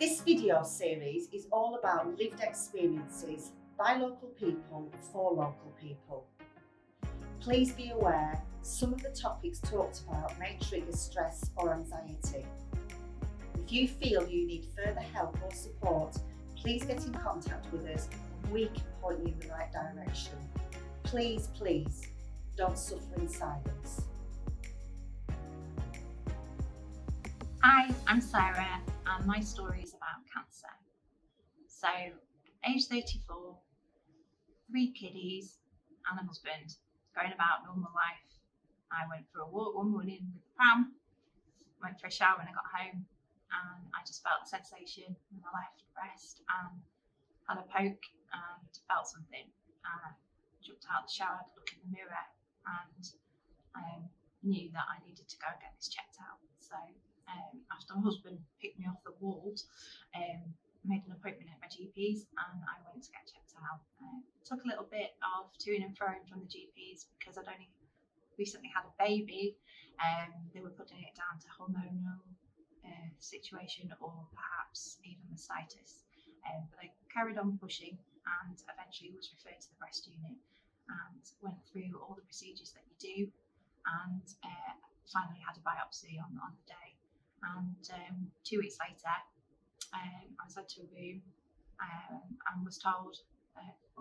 This video series is all about lived experiences by local people for local people. Please be aware some of the topics talked about may trigger stress or anxiety. If you feel you need further help or support, please get in contact with us and we can point you in the right direction. Please, don't suffer in silence. Hi, I'm Sarah and my story is about cancer. So, age 34, 3 kiddies and a husband, going about normal life. I went for a walk one morning with the pram, went for a shower when I got home, and I just felt a sensation in my left breast and had a poke and felt something. I jumped out of the shower, had a look in the mirror, and knew that I needed to go and get this checked out. So after my husband picked me off the ward, made an appointment at my GP's and I went to get checked out. It took a little bit of to-ing and fro-ing from the GP's because I'd only recently had a baby. They were putting it down to hormonal situation or perhaps even mastitis. But I carried on pushing and eventually was referred to the breast unit and went through all the procedures that you do, and finally had a biopsy on the day. And 2 weeks later, I was led to a room and was told,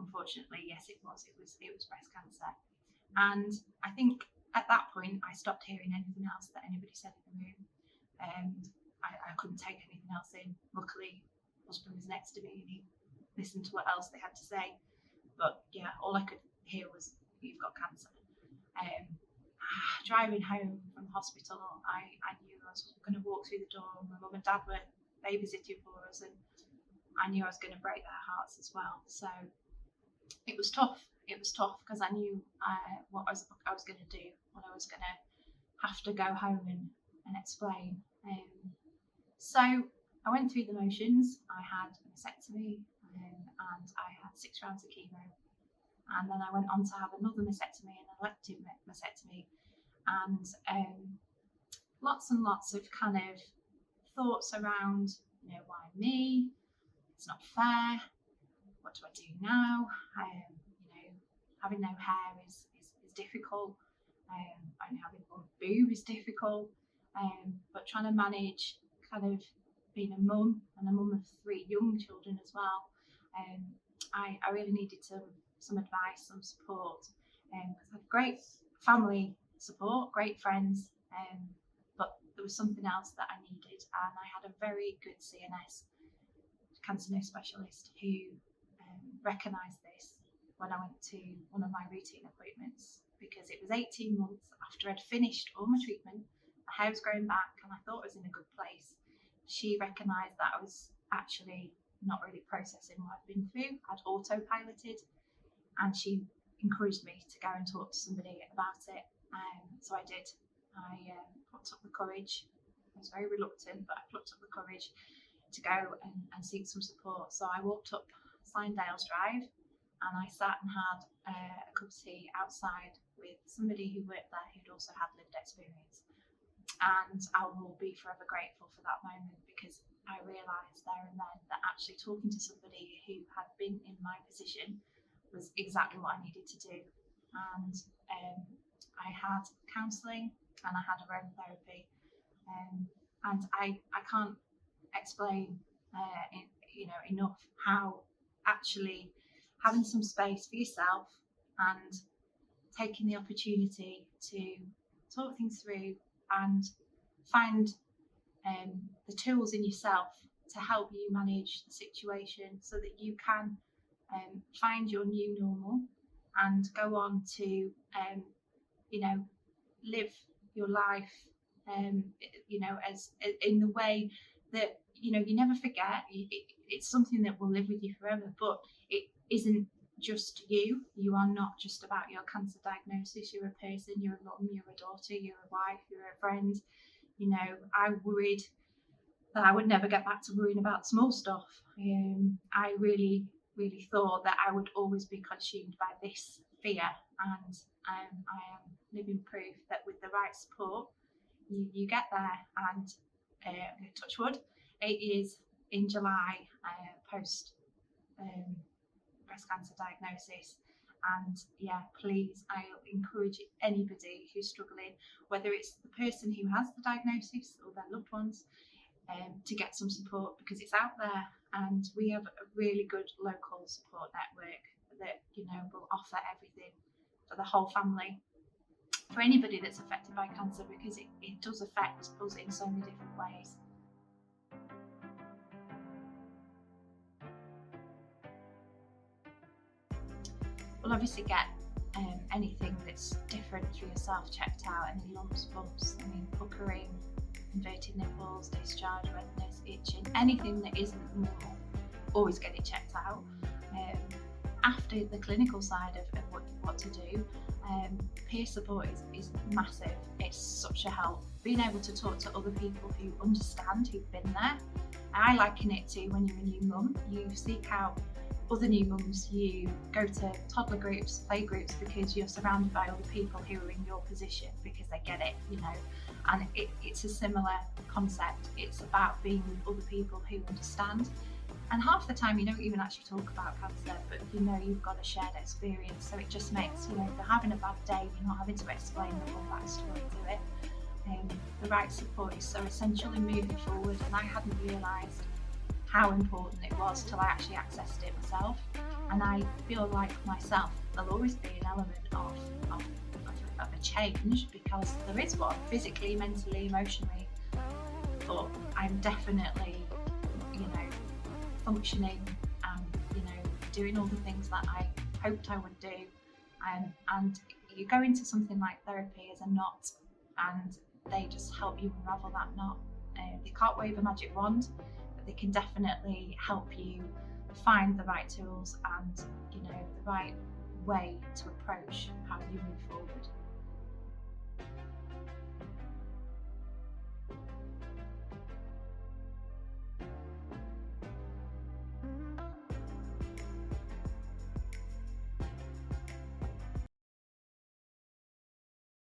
unfortunately, yes, it was breast cancer. And I think at that point, I stopped hearing anything else that anybody said in the room. I couldn't take anything else in. Luckily, my husband was next to me and he listened to what else they had to say. But yeah, all I could hear was, "You've got cancer." Driving home from the hospital, I knew I was going to walk through the door. My mum and dad were babysitting for us, and I knew I was going to break their hearts as well. So it was tough. It was tough because I knew what I was going to do, what I was going to have to go home and explain. So I went through the motions. I had a mastectomy and I had 6 rounds of chemo. And then I went on to have another mastectomy, an elective mastectomy, and lots and lots of kind of thoughts around, why me? It's not fair. What do I do now? Having no hair is difficult. Only having one boob is difficult. But trying to manage kind of being a mum and a mum of 3 young children as well, I really needed some advice, some support, because I had great family support, great friends, but there was something else that I needed, and I had a very good CNS, cancer nurse specialist, who recognised this when I went to one of my routine appointments, because it was 18 months after I'd finished all my treatment, my hair was growing back and I thought I was in a good place. She recognised that I was actually not really processing what I'd been through. I'd autopiloted, and she encouraged me to go and talk to somebody about it. So I did. I plucked up the courage. I was very reluctant, but I plucked up the courage to go and seek some support. So I walked up Dales Drive and I sat and had a cup of tea outside with somebody who worked there who'd also had lived experience. And I will be forever grateful for that moment, because I realised there and then that actually talking to somebody who had been in my position was exactly what I needed to do. And I had counselling and I had aromatherapy, and I can't explain enough how actually having some space for yourself and taking the opportunity to talk things through and find the tools in yourself to help you manage the situation so that you can find your new normal and go on to live your life as in the way that you never forget. It's something that will live with you forever, but it isn't just you. You are not just about your cancer diagnosis. You're a person, you're a mum, you're a daughter, you're a wife, you're a friend. I worried that I would never get back to worrying about small stuff. I really thought that I would always be consumed by this fear, and I am living proof that with the right support, you get there. And touch wood, it in July, post breast cancer diagnosis. And yeah, please, I encourage anybody who's struggling, whether it's the person who has the diagnosis or their loved ones, to get some support, because it's out there, and we have a really good local support network that, you know, will offer everything for the whole family, for anybody that's affected by cancer, because it does affect us in so many different ways. We'll obviously get anything that's different for yourself checked out, any lumps, bumps, puckering, inverted nipples, discharge, redness, itching, anything that isn't normal, always get it checked out. After the clinical side of what to do, peer support is massive. It's such a help. Being able to talk to other people who understand, who've been there. I liken it to when you're a new mum, you seek out other new mums, you go to toddler groups, play groups, because you're surrounded by other people who are in your position, because they get it, you know. And it's a similar concept. It's about being with other people who understand. And half the time you don't even actually talk about cancer, but you know you've got a shared experience. So it just makes, you know, if they're having a bad day, you're not having to explain the whole backstory to it. The right support is so essential in moving forward, and I hadn't realised how important it was till I actually accessed it myself. And I feel like myself, there'll always be an element of a change, because there is one, physically, mentally, emotionally, but I'm definitely, you know, functioning and, you know, doing all the things that I hoped I would do. And you go into something like therapy as a knot, and they just help you unravel that knot. They can't wave a magic wand, but they can definitely help you find the right tools and, you know, the right way to approach how you move forward.